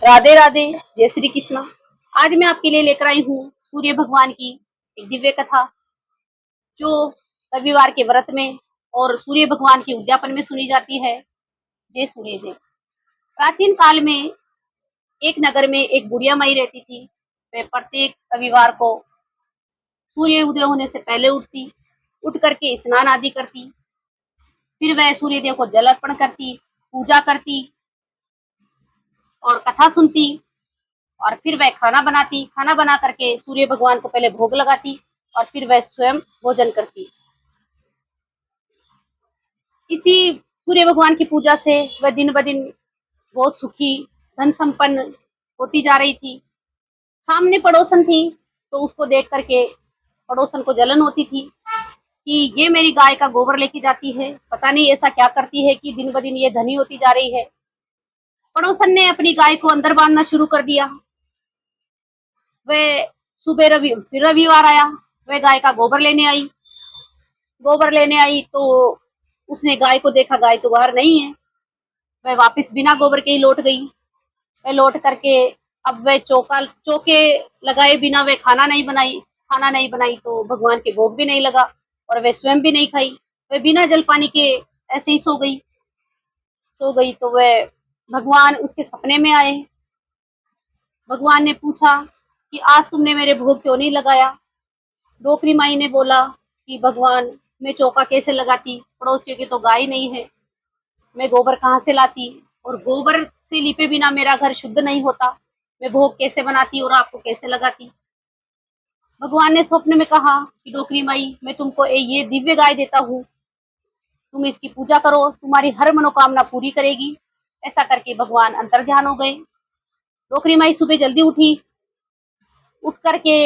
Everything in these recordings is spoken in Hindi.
राधे राधे, जय श्री कृष्ण। आज मैं आपके लिए लेकर आई हूँ सूर्य भगवान की एक दिव्य कथा, जो रविवार के व्रत में और सूर्य भगवान के उद्यापन में सुनी जाती है। जय सूर्य जय। प्राचीन काल में एक नगर में एक बुढ़िया माई रहती थी। वह प्रत्येक रविवार को सूर्य उदय होने से पहले उठती, उठ करके स्नान आदि करती, फिर वह सूर्य देव को जल अर्पण करती, पूजा करती और कथा सुनती, और फिर वह खाना बनाती। खाना बना करके सूर्य भगवान को पहले भोग लगाती और फिर वह स्वयं भोजन करती। इसी सूर्य भगवान की पूजा से वह दिन ब दिन बहुत सुखी, धन संपन्न होती जा रही थी। सामने पड़ोसन थी, तो उसको देख करके पड़ोसन को जलन होती थी कि ये मेरी गाय का गोबर लेके जाती है, पता नहीं ऐसा क्या करती है कि दिन ब दिन ये धनी होती जा रही है। पड़ोसन ने अपनी गाय को अंदर बांधना शुरू कर दिया। वह सुबह फिर रविवार आया, वह गाय का गोबर लेने आई। गोबर लेने आई तो उसने गाय को देखा, गाय तो बाहर नहीं है। वह वापस बिना गोबर के ही लौट गई। वह लौट करके अब वह चौके लगाए बिना वह खाना नहीं बनाई तो भगवान के भोग भी नहीं लगा और वह स्वयं भी नहीं खाई। वह बिना जल पानी के ऐसे ही सो गई तो वह भगवान उसके सपने में आए। भगवान ने पूछा कि आज तुमने मेरे भोग क्यों नहीं लगाया। डोकरी माई ने बोला कि भगवान, मैं चौका कैसे लगाती, पड़ोसियों की तो गाय नहीं है, मैं गोबर कहाँ से लाती, और गोबर से लिपे बिना मेरा घर शुद्ध नहीं होता, मैं भोग कैसे बनाती और आपको कैसे लगाती। भगवान ने स्वप्न में कहा कि डोकरी माई, मैं तुमको ये दिव्य गाय देता हूँ, तुम इसकी पूजा करो, तुम्हारी हर मनोकामना पूरी करेगी। ऐसा करके भगवान अंतर ध्यान हो गए। डोकरी माई सुबह जल्दी उठी। उठ करके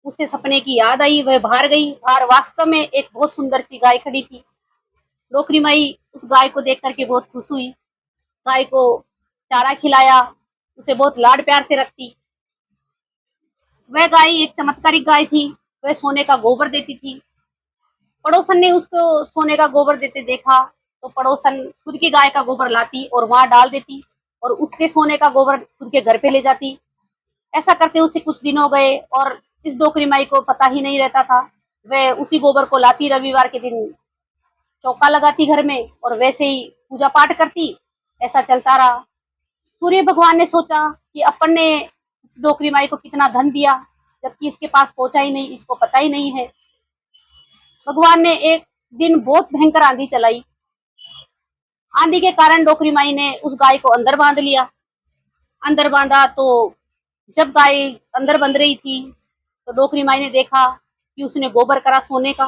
उसे सपने की याद आई, वह बाहर गई। बाहर वास्तव में एक बहुत सुंदर सी गाय खड़ी थी। डोकरी माई उस गाय को देख करके बहुत खुश हुई। गाय को चारा खिलाया, उसे बहुत लाड प्यार से रखती। वह गाय एक चमत्कारिक गाय थी। वह सोने का गोबर देती थी। पड़ोसन ने उसको सोने का गोबर देते देखा तो पड़ोसन खुद की गाय का गोबर लाती और वहां डाल देती और उसके सोने का गोबर खुद के घर पे ले जाती। ऐसा करते उसे कुछ दिन हो गए और इस डोकरी माई को पता ही नहीं रहता था। वह उसी गोबर को लाती, रविवार के दिन चौका लगाती घर में और वैसे ही पूजा पाठ करती। ऐसा चलता रहा। सूर्य भगवान ने सोचा कि अपन ने इस डोकरी माई को कितना धन दिया, जबकि इसके पास पहुंचा ही नहीं, इसको पता ही नहीं है। भगवान ने एक दिन बहुत भयंकर आंधी चलाई। आंधी के कारण डोकरी माई ने उस गाय को अंदर बांध लिया। अंदर बांधा तो जब गाय अंदर बंध रही थी तो डोकरी माई ने देखा कि उसने गोबर करा सोने का।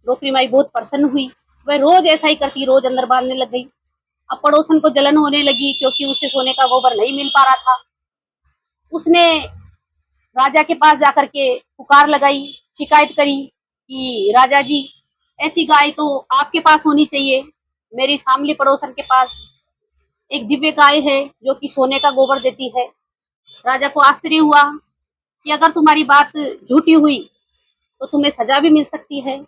डोकरी माई बहुत प्रसन्न हुई। वह रोज ऐसा ही करती, रोज अंदर बांधने लग गई। अब पड़ोसन को जलन होने लगी क्योंकि उसे सोने का गोबर नहीं मिल पा रहा था। उसने राजा के पास जाकर के पुकार लगाई, शिकायत करी कि राजा जी, ऐसी गाय तो आपके पास होनी चाहिए। मेरी सामली पड़ोसन के पास एक दिव्य गाय है जो कि सोने का गोबर देती है। राजा को आश्चर्य हुआ कि अगर तुम्हारी बात झूठी हुई तो तुम्हें सजा भी मिल सकती है।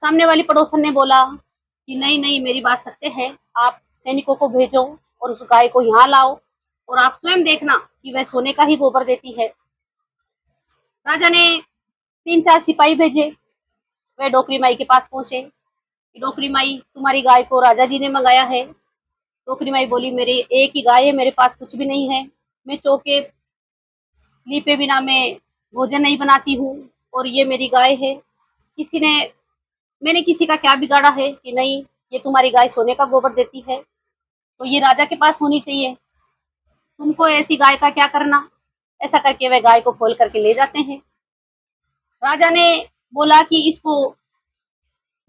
सामने वाली पड़ोसन ने बोला कि नहीं नहीं, मेरी बात सत्य है, आप सैनिकों को भेजो और उस गाय को यहाँ लाओ और आप स्वयं देखना कि वह सोने का ही गोबर देती है। राजा ने 3-4 सिपाही भेजे। वह डोकरी माई के पास पहुंचे। डोकरी माई, तुम्हारी गाय को राजा जी ने मंगाया है। डोकरी माई बोली, मेरी एक ही गाय है, मेरे पास कुछ भी नहीं है, मैं चौके लीपे बिना मैं भोजन नहीं बनाती हूँ और ये मेरी गाय है। किसी ने मैंने किसी का क्या बिगाड़ा है कि नहीं, ये तुम्हारी गाय सोने का गोबर देती है तो ये राजा के पास होनी चाहिए, तुमको ऐसी गाय का क्या करना। ऐसा करके वह गाय को खोल करके ले जाते हैं। राजा ने बोला कि इसको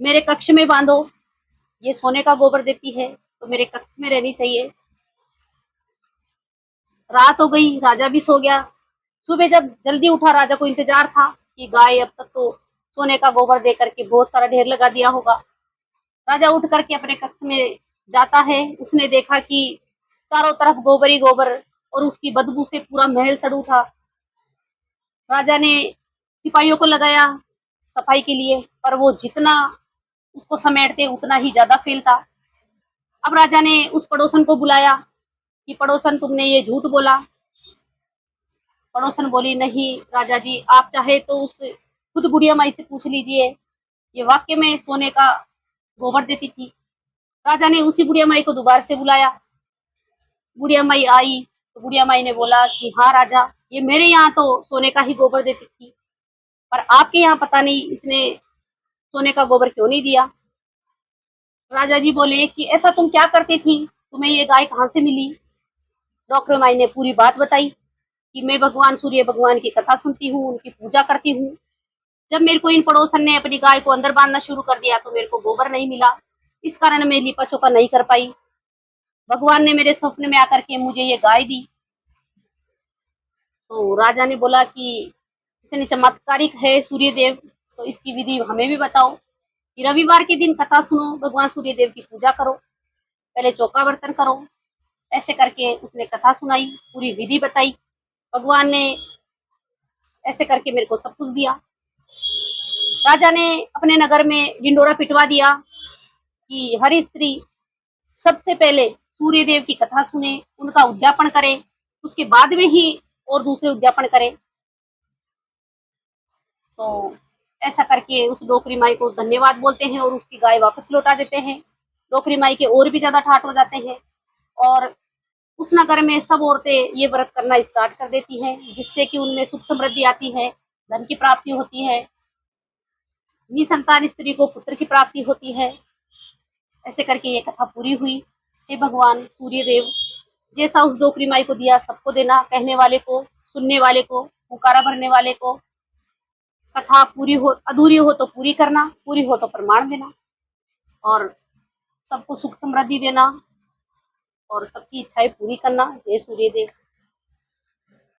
मेरे कक्ष में बांधो, ये सोने का गोबर देती है तो मेरे कक्ष में रहनी चाहिए। रात हो गई, राजा भी सो गया। सुबह जब जल्दी उठा, राजा को इंतजार था कि गाय अब तक तो सोने का गोबर दे करके बहुत सारा ढेर लगा दिया होगा। राजा उठ करके अपने कक्ष में जाता है। उसने देखा कि चारों तरफ गोबर ही गोबर और उसकी बदबू से पूरा महल सड़ उठा। राजा ने सिपाहियों को लगाया सफाई के लिए, पर वो जितना उसको समेटते उतना ही ज्यादा फैलता। अब राजा ने उस पड़ोसन को बुलाया कि पड़ोसन तुमने ये झूठ बोला। पड़ोसन बोली नहीं राजा जी, आप चाहे तो उस खुद बुढ़िया माई से पूछ लीजिए, ये वाक्य में सोने का गोबर देती थी। राजा ने उसी बुढ़िया माई को दोबारा से बुलाया। बुढ़िया माई आई तो बुढ़िया माई ने बोला कि हाँ राजा, ये मेरे यहाँ तो सोने का ही गोबर देती थी, पर आपके यहाँ पता नहीं इसने सोने का गोबर क्यों नहीं दिया। राजा जी बोले कि ऐसा तुम क्या करती थी, तुम्हें ये गाय कहाँ से मिली। डॉक्टर माई ने पूरी बात बताई कि मैं भगवान सूर्य भगवान की कथा सुनती हूँ, उनकी पूजा करती हूँ। जब मेरे को इन पड़ोसन ने अपनी गाय को अंदर बांधना शुरू कर दिया तो मेरे को गोबर नहीं मिला, इस कारण मैं लीपा चोपा नहीं कर पाई। भगवान ने मेरे स्वप्न में आकर के मुझे ये गाय दी। तो राजा ने बोला कि इतने चमत्कारिक है सूर्य देव, तो इसकी विधि हमें भी बताओ कि रविवार के दिन कथा सुनो, भगवान सूर्य देव की पूजा करो, पहले चौका बर्तन करो। ऐसे करके उसने कथा सुनाई, पूरी विधि बताई। भगवान ने ऐसे करके मेरे को सब कुछ दिया। राजा ने अपने नगर में ढिंडोरा पिटवा दिया कि हर स्त्री सबसे पहले सूर्य देव की कथा सुने, उनका उद्यापन करे, उसके बाद में ही और दूसरे उद्यापन करे। तो ऐसा करके उस डोकरी माई को धन्यवाद बोलते हैं और उसकी गाय वापस लौटा देते हैं। डोकरी माई के और भी ज्यादा ठाट हो जाते हैं और उस नगर में सब औरतें ये व्रत करना स्टार्ट कर देती हैं, जिससे कि उनमें सुख समृद्धि आती है, धन की प्राप्ति होती है, निसंतान स्त्री को पुत्र की प्राप्ति होती है। ऐसे करके ये कथा पूरी हुई। हे भगवान सूर्य देव, जैसा उस डोकरी माई को दिया सबको देना, कहने वाले को, सुनने वाले को, पुकारा भरने वाले को। कथा पूरी हो, अधूरी हो तो पूरी करना, पूरी हो तो प्रमाण देना और सबको सुख समृद्धि देना और सबकी इच्छाएं पूरी करना। जय सूर्य देव।